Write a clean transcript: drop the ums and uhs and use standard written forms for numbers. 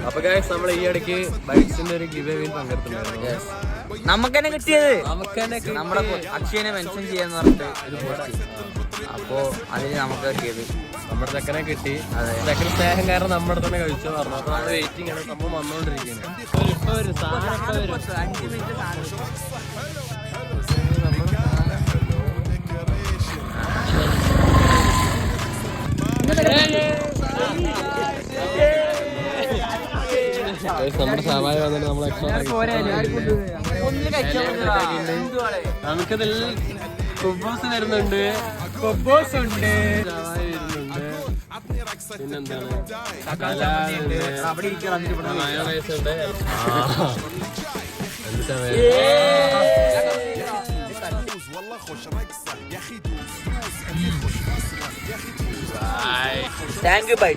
അപ്പൊ ഗൈസ് നമ്മൾ ഈ ഇടയ്ക്ക് ബൈക്സിന്റെ ഒരു ഗിവ് അവേയിൽ പങ്കെടുത്തിട്ടുണ്ടായിരുന്നു. നമുക്ക് തന്നെ കിട്ടിയത് നമ്മുടെ അക്ഷയനെ മെൻഷൻ ചെയ്യാന്ന് പറഞ്ഞിട്ട് ഒരു പോസ്റ്റ്. അപ്പോ അതിന് നമുക്ക് കിട്ടിയത് നമ്മുടെ ചെക്കനെ കിട്ടി. ചെക്കൻ സ്നേഹം കാരണം നമ്മുടെ തന്നെ കഴിച്ചു പറഞ്ഞു. അപ്പൊ നമ്മൾ വെയിറ്റിംഗ് ആണ്, സംഭവം വന്നുകൊണ്ടിരിക്കുകയാണ്. നമ്മുടെ സഹായം വന്നിട്ട് നമ്മൾ നമുക്കിതിൽ കൊബോസ് വരുന്നുണ്ട്, കൊബോസ് ഉണ്ട്, പിന്നെന്താണ് മയോണൈസ് ഉണ്ട്. Thank you by.